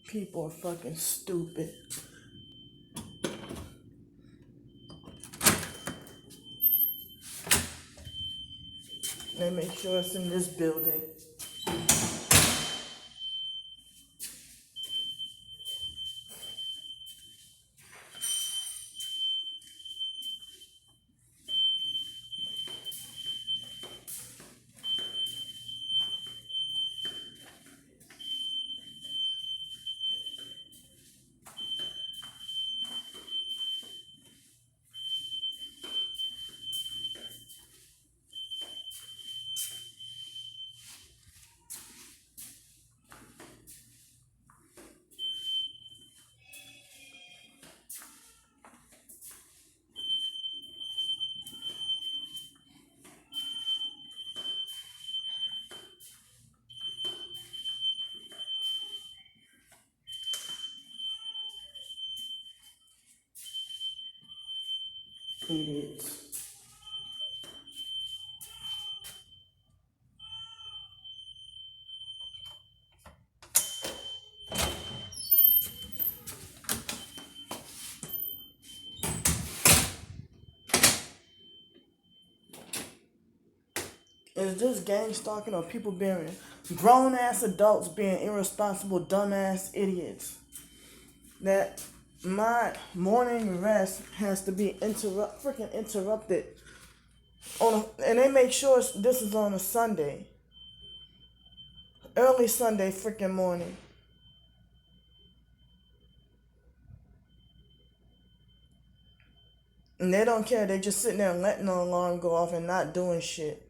People are fucking stupid. Let me make sure it's in this building. Idiots. Is this gang stalking or people being grown ass adults being irresponsible, dumbass idiots? That my morning rest has to be freaking interrupted and they make sure this is on a Sunday, early Sunday freaking morning. And they don't care. They just sitting there and letting the alarm go off and not doing shit.